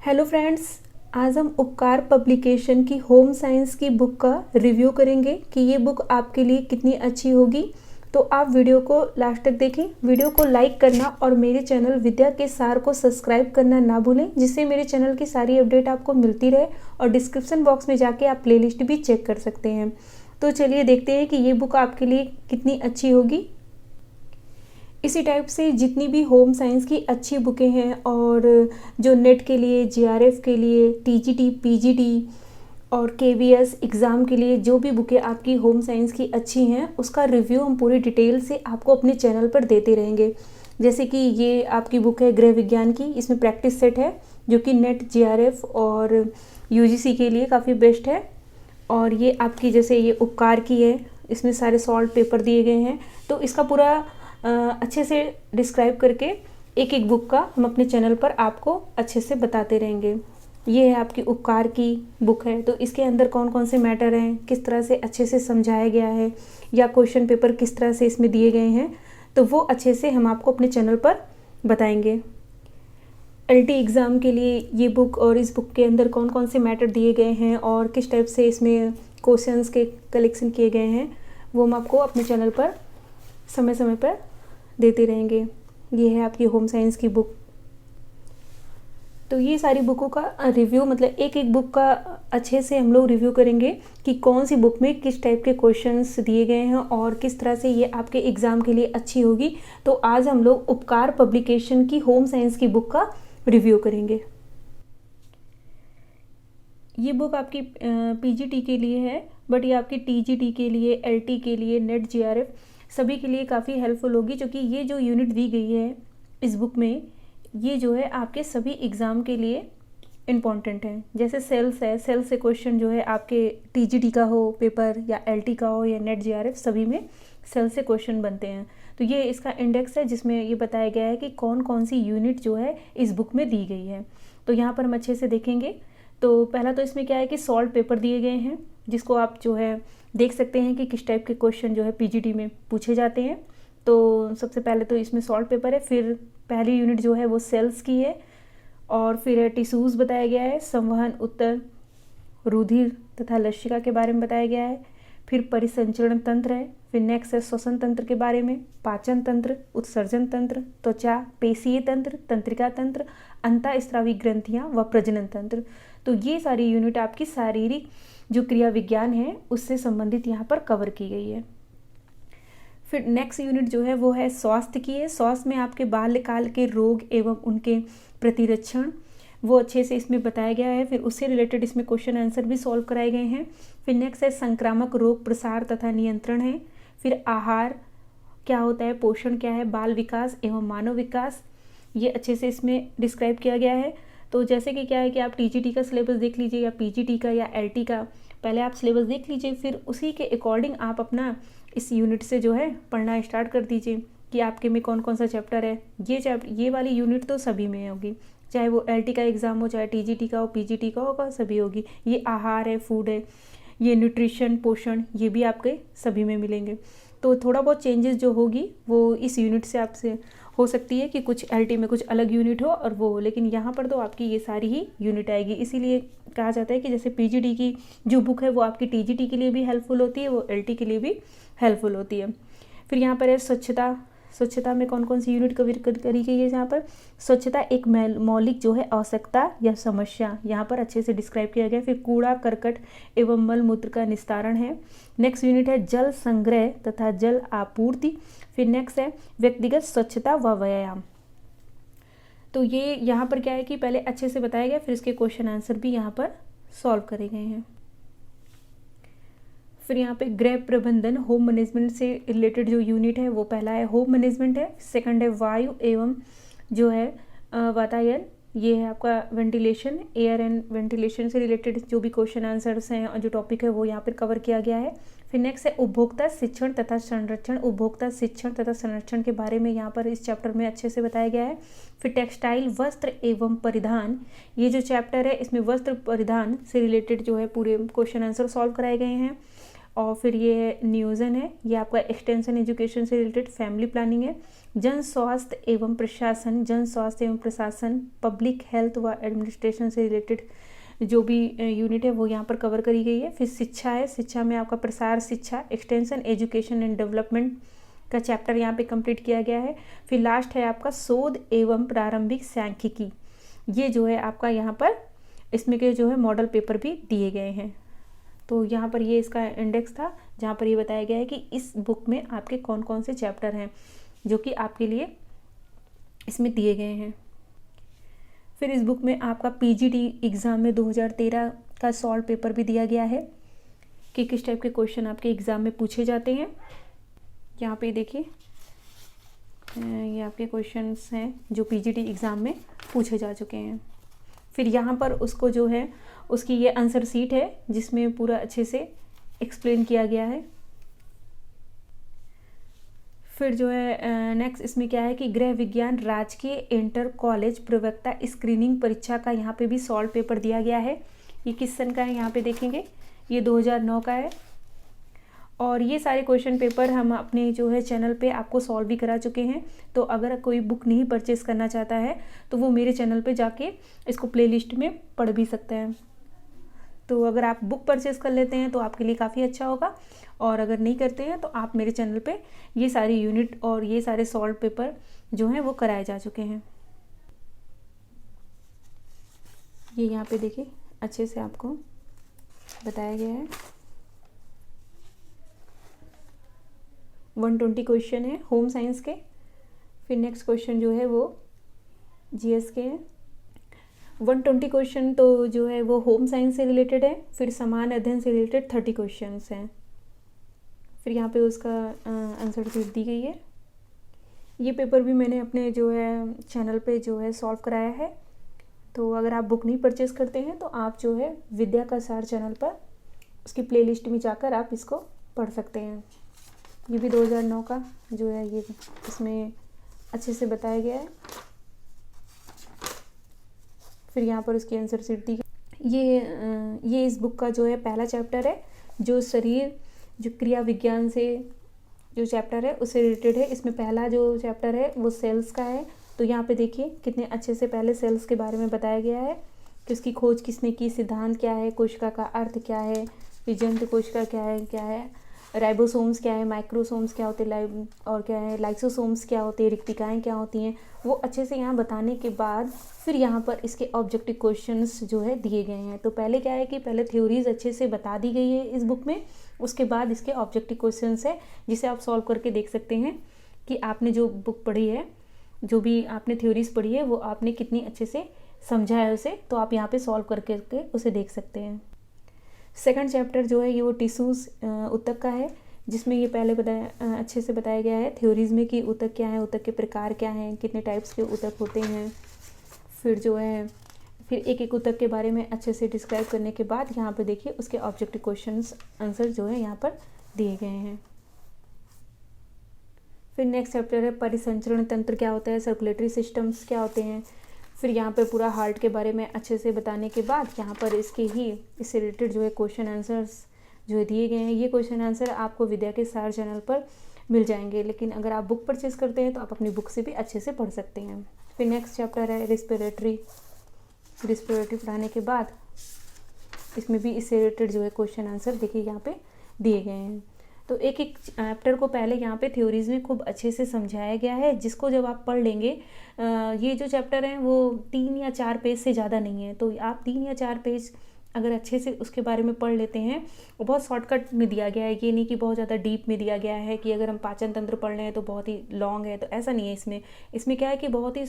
Hello friends, आज हम उपकार पब्लिकेशन की होम साइंस की बुक का रिव्यू करेंगे कि ये बुक आपके लिए कितनी अच्छी होगी। तो आप वीडियो को लास्ट तक देखें। वीडियो को लाइक करना और मेरे चैनल विद्या के सार को सब्सक्राइब करना ना भूलें, जिससे मेरे चैनल की सारी अपडेट आपको मिलती रहे। और डिस्क्रिप्शन बॉक्स में जाके आप प्लेलिस्ट भी चेक कर सकते हैं। तो चलिए देखते हैं कि ये बुक आपके लिए कितनी अच्छी होगी। इसी टाइप से जितनी भी होम साइंस की अच्छी बुकें हैं और जो नेट के लिए, जीआरएफ के लिए, टीजीटी, पीजीटी और केवीएस एग्ज़ाम के लिए जो भी बुकें आपकी होम साइंस की अच्छी हैं, उसका रिव्यू हम पूरी डिटेल से आपको अपने चैनल पर देते रहेंगे। जैसे कि ये आपकी बुक है गृह विज्ञान की, इसमें प्रैक्टिस सेट है जो कि नेट, जीआरएफ और यूजीसी के लिए काफ़ी बेस्ट है। और ये आपकी जैसे ये उपकार की है, इसमें सारे सॉल्व पेपर दिए गए हैं। तो इसका पूरा अच्छे से डिस्क्राइब करके एक एक बुक का हम अपने चैनल पर आपको अच्छे से बताते रहेंगे। ये है आपकी उपकार की बुक है, तो इसके अंदर कौन कौन से मैटर हैं, किस तरह से अच्छे से समझाया गया है, या क्वेश्चन पेपर किस तरह से इसमें दिए गए हैं, तो वो अच्छे से हम आपको अपने चैनल पर बताएंगे। एलटी एग्ज़ाम के लिए ये बुक और इस बुक के अंदर कौन कौन से मैटर दिए गए हैं और किस टाइप से इसमें क्वेश्चंस के कलेक्शन किए गए हैं, वो हम आपको अपने चैनल पर समय समय पर देते रहेंगे। ये है आपकी होम साइंस की बुक। तो ये सारी बुकों का रिव्यू, मतलब एक एक बुक का अच्छे से हम लोग रिव्यू करेंगे कि कौन सी बुक में किस टाइप के क्वेश्चंस दिए गए हैं और किस तरह से ये आपके एग्ज़ाम के लिए अच्छी होगी। तो आज हम लोग उपकार पब्लिकेशन की होम साइंस की बुक का रिव्यू करेंगे। ये बुक आपकी पीजीटी के लिए है, बट ये आपकी टीजीटी के लिए, एलटी के लिए, नेट, जीआरएफ सभी के लिए काफ़ी हेल्पफुल होगी, क्योंकि ये जो यूनिट दी गई है इस बुक में, ये जो है आपके सभी एग्ज़ाम के लिए इम्पॉर्टेंट है। जैसे सेल्स है, सेल्स से क्वेश्चन जो है आपके टीजीटी का हो पेपर या एलटी का हो या नेट, जीआरएफ सभी में सेल्स से क्वेश्चन बनते हैं। तो ये इसका इंडेक्स है जिसमें ये बताया गया है कि कौन कौन सी यूनिट जो है इस बुक में दी गई है। तो यहाँ पर हम अच्छे से देखेंगे। तो पहला तो इसमें क्या है कि सॉल्व पेपर दिए गए हैं, जिसको आप जो है देख सकते हैं कि किस टाइप के क्वेश्चन जो है पीजीटी में पूछे जाते हैं। तो सबसे पहले तो इसमें सॉल्व पेपर है, फिर पहली यूनिट जो है वो सेल्स की है, और फिर है टिश्यूज़ बताया गया है, संवहन, उत्तर, रुधिर तथा लसिका के बारे में बताया गया है। फिर परिसंचरण तंत्र है, फिर नेक्स्ट है श्वसन तंत्र के बारे में, पाचन तंत्र, उत्सर्जन तंत्र, त्वचा, पेशीय तंत्र, तंत्रिका तंत्र, अंतःस्रावी ग्रंथियाँ व प्रजनन तंत्र। तो ये सारी यूनिट आपकी शारीरिक जो क्रिया विज्ञान है उससे संबंधित यहाँ पर कवर की गई है। फिर नेक्स्ट यूनिट जो है वो है स्वास्थ्य की है। स्वास्थ्य में आपके बाल्यकाल के रोग एवं उनके प्रतिरक्षण वो अच्छे से इसमें बताया गया है। फिर उससे रिलेटेड इसमें क्वेश्चन आंसर भी सॉल्व कराए गए हैं। फिर नेक्स्ट है संक्रामक रोग प्रसार तथा नियंत्रण है। फिर आहार क्या होता है, पोषण क्या है, बाल विकास एवं मानव विकास, ये अच्छे से इसमें डिस्क्राइब किया गया है। तो जैसे कि क्या है कि आप टीजीटी का सिलेबस देख लीजिए या पीजीटी का या एलटी का, पहले आप सिलेबस देख लीजिए, फिर उसी के अकॉर्डिंग आप अपना इस यूनिट से जो है पढ़ना स्टार्ट कर दीजिए कि आपके में कौन कौन सा चैप्टर है। ये वाली यूनिट तो सभी में होगी, चाहे वो एलटी का एग्ज़ाम हो, चाहे टीजीटी का हो, पीजीटी का होगा, सभी होगी। ये आहार है, फूड है, ये न्यूट्रिशन, पोषण, ये भी आपके सभी में मिलेंगे। तो थोड़ा बहुत चेंजेस जो होगी वो इस यूनिट से आपसे हो सकती है कि कुछ एलटी में कुछ अलग यूनिट हो और वो, लेकिन यहाँ पर तो आपकी ये सारी ही यूनिट आएगी। इसीलिए कहा जाता है कि जैसे पीजीटी की जो बुक है वो आपकी टीजीटी के लिए भी हेल्पफुल होती है, वो एलटी के लिए भी हेल्पफुल होती है। फिर यहाँ पर है स्वच्छता। स्वच्छता में कौन कौन सी यूनिट कवर करी गई है। यहाँ पर स्वच्छता एक मौलिक जो है आवश्यकता या समस्या, यहाँ पर अच्छे से डिस्क्राइब किया गया। फिर कूड़ा करकट एवं मल मूत्र का निस्तारण है। नेक्स्ट यूनिट है जल संग्रह तथा जल आपूर्ति। फिर नेक्स्ट है व्यक्तिगत स्वच्छता व व्यायाम। तो ये यहाँ पर क्या है कि पहले अच्छे से बताया गया, फिर इसके क्वेश्चन आंसर भी यहाँ पर सॉल्व करे गए हैं। फिर यहाँ पे गृह प्रबंधन, होम मैनेजमेंट से रिलेटेड जो यूनिट है वो पहला है होम मैनेजमेंट है, सेकंड है वायु एवं जो है वातायन, ये है आपका वेंटिलेशन, एयर एंड वेंटिलेशन से रिलेटेड जो भी क्वेश्चन आंसर्स हैं और जो टॉपिक है वो यहाँ पर कवर किया गया है। फिर नेक्स्ट है उपभोक्ता शिक्षण तथा संरक्षण। उपभोक्ता शिक्षण तथा संरक्षण के बारे में यहाँ पर इस चैप्टर में अच्छे से बताया गया है। फिर टेक्सटाइल, वस्त्र एवं परिधान, ये जो चैप्टर है इसमें वस्त्र परिधान से रिलेटेड जो है पूरे क्वेश्चन आंसर सॉल्व कराए गए हैं। और फिर ये है नियोजन है, ये आपका एक्सटेंशन एजुकेशन से रिलेटेड, फैमिली प्लानिंग है, जन स्वास्थ्य एवं प्रशासन, जन स्वास्थ्य एवं प्रशासन, पब्लिक हेल्थ व एडमिनिस्ट्रेशन से रिलेटेड जो भी यूनिट है वो यहाँ पर कवर करी गई है। फिर शिक्षा है, शिक्षा में आपका प्रसार शिक्षा, एक्सटेंशन एजुकेशन एंड डेवलपमेंट का चैप्टर यहाँ पे कंप्लीट किया गया है। फिर लास्ट है आपका शोध एवं प्रारंभिक सांख्यिकी, ये जो है आपका यहाँ पर इसमें के जो है मॉडल पेपर भी दिए गए हैं। तो यहाँ पर ये इसका इंडेक्स था जहाँ पर ये बताया गया है कि इस बुक में आपके कौन कौन से चैप्टर हैं जो कि आपके लिए इसमें दिए गए हैं। फिर इस बुक में आपका पीजीटी एग्ज़ाम में 2013 का सॉल्व पेपर भी दिया गया है कि किस टाइप के क्वेश्चन आपके एग्ज़ाम में पूछे जाते हैं। यहाँ पे देखिए ये आपके क्वेश्चंस हैं जो पीजीटी एग्ज़ाम में पूछे जा चुके हैं। फिर यहाँ पर उसको जो है उसकी ये आंसर सीट है जिसमें पूरा अच्छे से एक्सप्लेन किया गया है। फिर जो है नेक्स्ट इसमें क्या है कि गृह विज्ञान राजकीय इंटर कॉलेज प्रवक्ता स्क्रीनिंग परीक्षा का यहाँ पे भी सॉल्व पेपर दिया गया है। ये किस सन का है यहाँ पे देखेंगे, ये 2009 का है। और ये सारे क्वेश्चन पेपर हम अपने जो है चैनल पे आपको सॉल्व भी करा चुके हैं। तो अगर कोई बुक नहीं परचेज़ करना चाहता है तो वो मेरे चैनल पे जाके इसको प्लेलिस्ट में पढ़ भी सकते हैं। तो अगर आप बुक परचेज़ कर लेते हैं तो आपके लिए काफ़ी अच्छा होगा, और अगर नहीं करते हैं तो आप मेरे चैनल पे ये सारी यूनिट और ये सारे सॉल्व पेपर जो हैं वो कराए जा चुके हैं। ये यहाँ पे देखिए अच्छे से आपको बताया गया है। 120 क्वेश्चन है होम साइंस के। फिर नेक्स्ट क्वेश्चन जो है वो जीएस के हैं। 120 क्वेश्चन तो जो है वो होम साइंस से रिलेटेड है। फिर समान अध्ययन से रिलेटेड 30 क्वेश्चंस हैं। फिर यहाँ पे उसका आंसर शीट दी गई है। ये पेपर भी मैंने अपने जो है चैनल पे जो है सॉल्व कराया है। तो अगर आप बुक नहीं परचेज़ करते हैं तो आप जो है विद्या का सार चैनल पर उसकी प्लेलिस्ट में जाकर आप इसको पढ़ सकते हैं। ये भी 2009 का जो है ये इसमें अच्छे से बताया गया है। फिर यहाँ पर उसकी आंसर शीट दी गई। ये इस बुक का जो है पहला चैप्टर है जो शरीर जो क्रिया विज्ञान से जो चैप्टर है उससे रिलेटेड है। इसमें पहला जो चैप्टर है वो सेल्स का है। तो यहाँ पे देखिए कितने अच्छे से पहले सेल्स के बारे में बताया गया है कि उसकी खोज किसने की, सिद्धांत क्या है, कोशिका का अर्थ क्या है, फिर जंतु कोशिका क्या है, राइबोसोम्स क्या है, माइक्रोसोम्स क्या होते हैं, और क्या है लाइसोसोम्स क्या होते हैं, रिक्तिकाएँ क्या होती हैं, वो अच्छे से यहाँ बताने के बाद फिर यहाँ पर इसके ऑब्जेक्टिव क्वेश्चंस जो है दिए गए हैं। तो पहले क्या है कि पहले थ्योरीज अच्छे से बता दी गई है इस बुक में, उसके बाद इसके ऑब्जेक्टिव क्वेश्चंस है जिसे आप सॉल्व करके देख सकते हैं कि आपने जो बुक पढ़ी है, जो भी आपने थ्योरीज पढ़ी है वो आपने कितनी अच्छे से समझा है उसे। तो आप यहाँ पे सॉल्व करके उसे देख सकते हैं। सेकंड चैप्टर जो है ये वो टिश्यूज़ ऊतक का है, जिसमें ये पहले अच्छे से बताया गया है थ्योरीज में कि ऊतक क्या है, ऊतक के प्रकार क्या हैं, कितने टाइप्स के ऊतक होते हैं। फिर जो है फिर एक एक ऊतक के बारे में अच्छे से डिस्क्राइब करने के बाद यहाँ पे देखिए उसके ऑब्जेक्टिव क्वेश्चंस आंसर जो है यहाँ पर दिए गए हैं। फिर नेक्स्ट चैप्टर है परिसंचरण तंत्र क्या होता है, सर्कुलेटरी सिस्टम्स क्या होते हैं। फिर यहाँ पर पूरा हार्ट के बारे में अच्छे से बताने के बाद यहाँ पर इससे रिलेटेड जो है क्वेश्चन आंसर्स जो है दिए गए हैं। ये क्वेश्चन आंसर आपको विद्या के सार चैनल पर मिल जाएंगे, लेकिन अगर आप बुक परचेज़ करते हैं तो आप अपनी बुक से भी अच्छे से पढ़ सकते हैं। फिर नेक्स्ट चैप्टर है रेस्पिरेटरी पढ़ाने के बाद इसमें भी इससे रिलेटेड जो है क्वेश्चन आंसर देखिए यहाँ पे दिए गए हैं। तो एक एक चैप्टर को पहले यहाँ पे थ्योरीज में खूब अच्छे से समझाया गया है, जिसको जब आप पढ़ लेंगे ये जो चैप्टर हैं वो 3 या 4 पेज से ज़्यादा नहीं है। तो आप 3 या 4 पेज अगर अच्छे से उसके बारे में पढ़ लेते हैं, वो बहुत शॉर्टकट में दिया गया है। ये नहीं कि बहुत ज़्यादा डीप में दिया गया है कि अगर हम पाचन तंत्र पढ़ रहे हैं तो बहुत ही लॉन्ग है, तो ऐसा नहीं है। इसमें क्या है कि बहुत ही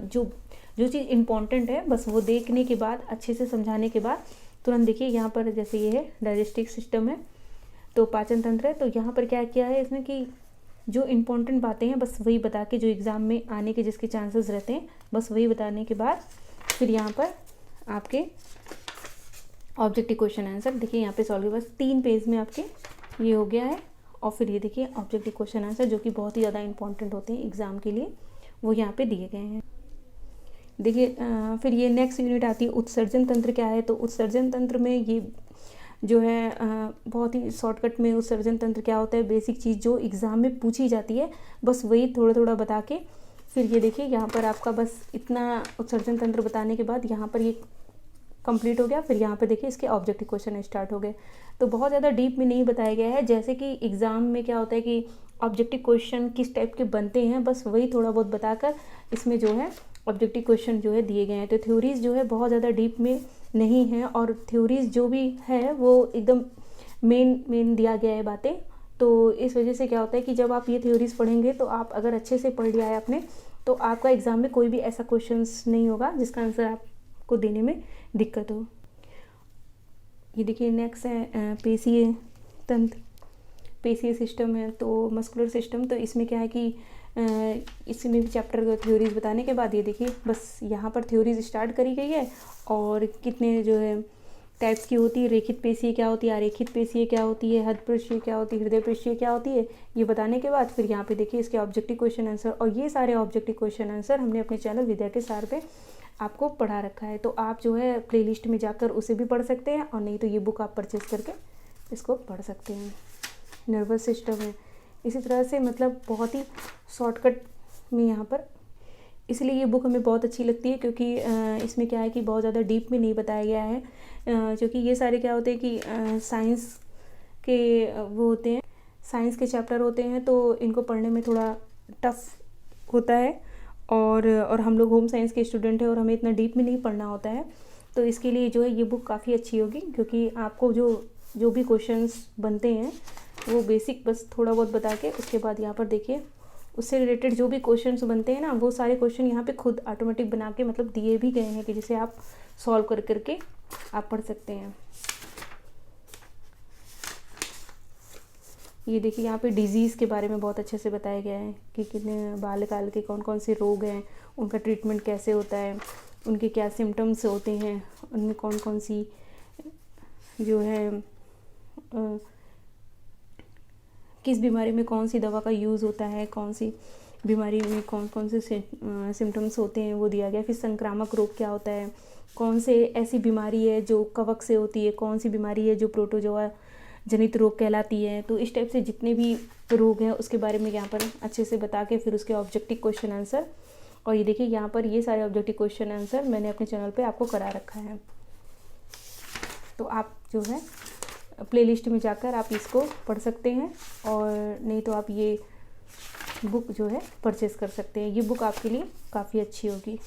जो चीज़ इम्पॉर्टेंट है बस वो देखने के बाद अच्छे से समझाने के बाद तुरंत देखिए यहाँ पर जैसे ये है डाइजेस्टिव सिस्टम है तो पाचन तंत्र है। तो यहाँ पर क्या किया है इसने कि जो इम्पोर्टेंट बातें हैं बस वही बता के, जो एग्ज़ाम में आने के जिसके चांसेस रहते हैं बस वही बताने के बाद फिर यहाँ पर आपके ऑब्जेक्टिव क्वेश्चन आंसर देखिए यहाँ पे सॉल्व बस 3 पेज में आपके ये हो गया है। और फिर ये देखिए ऑब्जेक्टिव क्वेश्चन आंसर जो कि बहुत ही ज़्यादा इंपॉर्टेंट होते हैं एग्ज़ाम के लिए, वो यहाँ पे दिए गए हैं। देखिए फिर ये नेक्स्ट यूनिट आती है उत्सर्जन तंत्र क्या है। तो उत्सर्जन तंत्र में ये जो है बहुत ही शॉर्टकट में उत्सर्जन तंत्र क्या होता है, बेसिक चीज़ जो एग्ज़ाम में पूछी जाती है, बस वही थोड़ा थोड़ा बता के फिर ये देखिए यहाँ पर आपका बस इतना उत्सर्जन तंत्र बताने के बाद यहाँ पर ये कंप्लीट हो गया। फिर यहाँ पे देखिए इसके ऑब्जेक्टिव क्वेश्चन स्टार्ट हो गए। तो बहुत ज़्यादा डीप में नहीं बताया गया है, जैसे कि एग्ज़ाम में क्या होता है कि ऑब्जेक्टिव क्वेश्चन किस टाइप के बनते हैं, बस वही थोड़ा बहुत बताकर इसमें जो है ऑब्जेक्टिव क्वेश्चन जो है दिए गए हैं। तो थ्योरीज़ जो है बहुत ज़्यादा डीप में नहीं है, और थ्योरीज़ जो भी है वो एकदम मेन दिया गया है बातें। तो इस वजह से क्या होता है कि जब आप ये थ्योरीज़ पढ़ेंगे तो आप अगर अच्छे से पढ़ लिया है आपने, तो आपका एग्ज़ाम में कोई भी ऐसा क्वेश्चंस नहीं होगा जिसका आंसर आपको देने में दिक्कत हो। ये देखिए नेक्स्ट है पेशीय तंत्र, पेशीय सिस्टम है तो मस्कुलर सिस्टम। तो इसमें क्या है कि इसमें भी चैप्टर थ्योरीज बताने के बाद ये देखिए बस यहाँ पर थ्योरीज स्टार्ट करी गई है, और कितने जो है टाइप्स की होती है, रेखित पेशीय क्या होती है, अरेखित पेशीय क्या होती है, हृदय क्या होती है, हृदय पेशीय क्या होती है, ये बताने के बाद फिर यहाँ पे देखिए इसके ऑब्जेक्टिव क्वेश्चन आंसर। और ये सारे ऑब्जेक्टिव क्वेश्चन आंसर हमने अपने चैनल विद्या के सार पे आपको पढ़ा रखा है, तो आप जो है प्लेलिस्ट में जाकर उसे भी पढ़ सकते हैं, और नहीं तो ये बुक आप परचेज करके इसको पढ़ सकते हैं। नर्वस सिस्टम है इसी तरह से, मतलब बहुत ही शॉर्टकट में यहाँ पर, इसलिए ये बुक हमें बहुत अच्छी लगती है, क्योंकि इसमें क्या है कि बहुत ज़्यादा डीप में नहीं बताया गया है, क्योंकि ये सारे क्या होते हैं कि साइंस के वो होते हैं, साइंस के चैप्टर होते हैं, तो इनको पढ़ने में थोड़ा टफ होता है, और हम लोग होम साइंस के स्टूडेंट हैं और हमें इतना डीप में नहीं पढ़ना होता है, तो इसके लिए जो है ये बुक काफ़ी अच्छी होगी, क्योंकि आपको जो भी क्वेश्चंस बनते हैं वो बेसिक बस थोड़ा बहुत बता के उसके बाद यहाँ पर देखिए उससे रिलेटेड जो भी क्वेश्चंस बनते हैं ना, वो सारे क्वेश्चन यहाँ पे खुद ऑटोमेटिक बना के मतलब दिए भी गए हैं कि जिसे आप सॉल्व कर करके आप पढ़ सकते हैं। ये देखिए यहाँ पे डिजीज़ के बारे में बहुत अच्छे से बताया गया है कि कितने बाल्यकाल के कौन कौन से रोग हैं, उनका ट्रीटमेंट कैसे होता है, उनके क्या सिम्टम्स होते हैं, उनमें कौन कौन सी जो है किस बीमारी में कौन सी दवा का यूज़ होता है, कौन सी बीमारी में कौन कौन से सिम्टम्स होते हैं वो दिया गया। फिर संक्रामक रोग क्या होता है, कौन से ऐसी बीमारी है जो कवक से होती है, कौन सी बीमारी है जो प्रोटोजोआ जनित रोग कहलाती है। तो इस टाइप से जितने भी रोग हैं उसके बारे में यहाँ पर अच्छे से बता के फिर उसके ऑब्जेक्टिव क्वेश्चन आंसर। और ये देखिए यहाँ पर ये सारे ऑब्जेक्टिव क्वेश्चन आंसर मैंने अपने चैनल पे आपको करा रखा है, तो आप जो है प्लेलिस्ट में जाकर आप इसको पढ़ सकते हैं, और नहीं तो आप ये बुक जो है परचेज़ कर सकते हैं। ये बुक आपके लिए काफ़ी अच्छी होगी।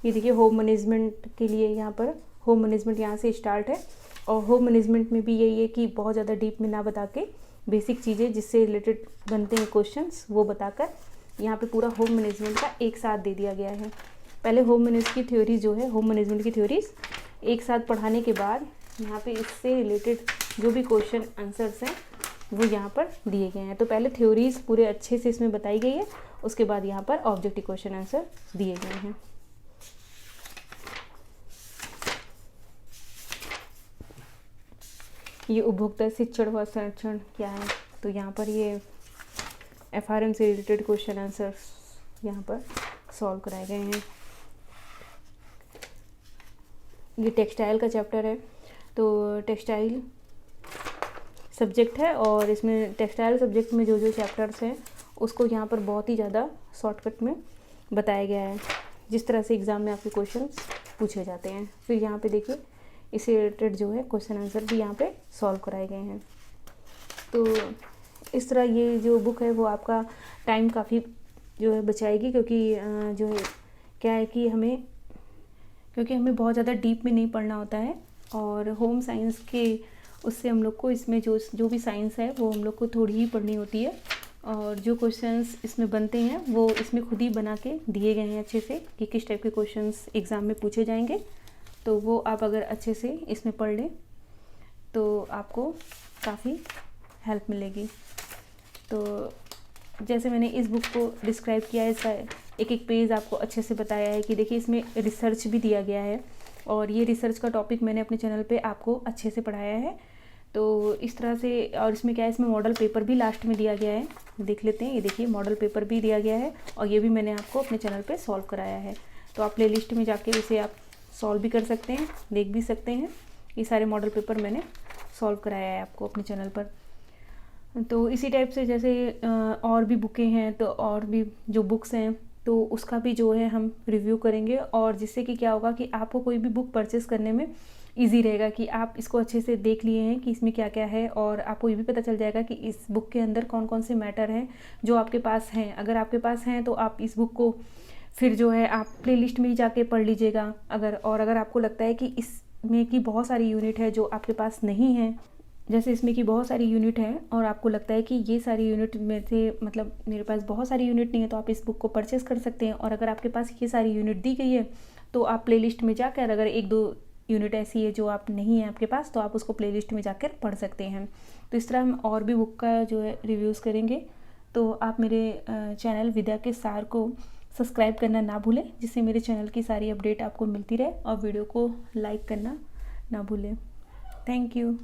ये देखिए होम मैनेजमेंट के लिए यहाँ पर होम मैनेजमेंट यहाँ से स्टार्ट है, और होम मैनेजमेंट में भी यही है कि बहुत ज़्यादा डीप में ना बता के बेसिक चीज़ें जिससे रिलेटेड बनते हैं क्वेश्चंस वो बताकर यहाँ पे पूरा होम मैनेजमेंट का एक साथ दे दिया गया है। पहले होम मैनेज की थ्योरीज जो है, होम मैनेजमेंट की थ्योरीज एक साथ पढ़ाने के बाद यहाँ पे इससे रिलेटेड जो भी क्वेश्चन आंसर्स हैं वो यहाँ पर दिए गए हैं। तो पहले थ्योरीज पूरे अच्छे से इसमें बताई गई है, उसके बाद यहाँ पर ऑब्जेक्टिव क्वेश्चन आंसर दिए गए हैं। ये उपभोक्ता शिक्षण व संरक्षण क्या है, तो यहाँ पर ये FRM से रिलेटेड क्वेश्चन आंसर्स यहाँ पर सॉल्व कराए गए हैं। ये टेक्सटाइल का चैप्टर है, तो टेक्सटाइल सब्जेक्ट है, और इसमें टेक्सटाइल सब्जेक्ट में जो जो चैप्टर्स हैं उसको यहाँ पर बहुत ही ज़्यादा शॉर्टकट में बताया गया है, जिस तरह से एग्ज़ाम में आपके क्वेश्चंस पूछे जाते हैं। फिर यहाँ पे देखिए इससे रिलेटेड जो है क्वेश्चन आंसर भी यहाँ पे सॉल्व कराए गए हैं। तो इस तरह ये जो बुक है वो आपका टाइम काफ़ी जो है बचाएगी, क्योंकि जो है क्या है कि हमें बहुत ज़्यादा डीप में नहीं पढ़ना होता है, और होम साइंस के उससे हम लोग को इसमें जो भी साइंस है वो हम लोग को थोड़ी ही पढ़नी होती है, और जो क्वेश्चंस इसमें बनते हैं वो इसमें खुद ही बना के दिए गए हैं अच्छे से कि किस टाइप के क्वेश्चंस एग्ज़ाम में पूछे जाएंगे। तो वो आप अगर अच्छे से इसमें पढ़ लें तो आपको काफ़ी हेल्प मिलेगी। तो जैसे मैंने इस बुक को डिस्क्राइब किया है, इसका एक एक पेज आपको अच्छे से बताया है कि देखिए इसमें रिसर्च भी दिया गया है, और ये रिसर्च का टॉपिक मैंने अपने चैनल पे आपको अच्छे से पढ़ाया है। तो इस तरह से, और इसमें क्या है, इसमें मॉडल पेपर भी लास्ट में दिया गया है, देख लेते हैं। ये देखिए मॉडल पेपर भी दिया गया है, और ये भी मैंने आपको अपने चैनल पे सॉल्व कराया है। तो आप प्लेलिस्ट में जाके इसे आप सॉल्व भी कर सकते हैं, देख भी सकते हैं। ये सारे मॉडल पेपर मैंने सॉल्व कराया है आपको अपने चैनल पर। तो इसी टाइप से जैसे और भी बुकें हैं, तो और भी जो बुक्स हैं तो उसका भी जो है हम रिव्यू करेंगे, और जिससे कि क्या होगा कि आपको कोई भी बुक परचेस करने में इजी रहेगा कि आप इसको अच्छे से देख लिए हैं कि इसमें क्या क्या है, और आपको ये भी पता चल जाएगा कि इस बुक के अंदर कौन कौन से मैटर हैं जो आपके पास हैं। अगर आपके पास हैं तो आप इस बुक को फिर जो है आप प्लेलिस्ट में ही जाके पढ़ लीजिएगा। अगर आपको लगता है कि इसमें की बहुत सारी यूनिट है जो आपके पास नहीं है, जैसे इसमें की बहुत सारी यूनिट है और आपको लगता है कि ये सारी यूनिट में से मतलब मेरे पास बहुत सारी यूनिट नहीं है, तो आप इस बुक को परचेस कर सकते हैं। और अगर आपके पास ये सारी यूनिट दी गई है तो आप प्लेलिस्ट में जाकर, अगर एक दो यूनिट ऐसी है जो आप नहीं है आपके पास, तो आप उसको प्लेलिस्ट में जाकर पढ़ सकते हैं। तो इस तरह हम और भी बुक का जो है रिव्यूज़ करेंगे। तो आप मेरे चैनल विद्या के सार को सब्सक्राइब करना ना भूलें, जिससे मेरे चैनल की सारी अपडेट आपको मिलती रहे, और वीडियो को लाइक करना ना भूलें। Thank you.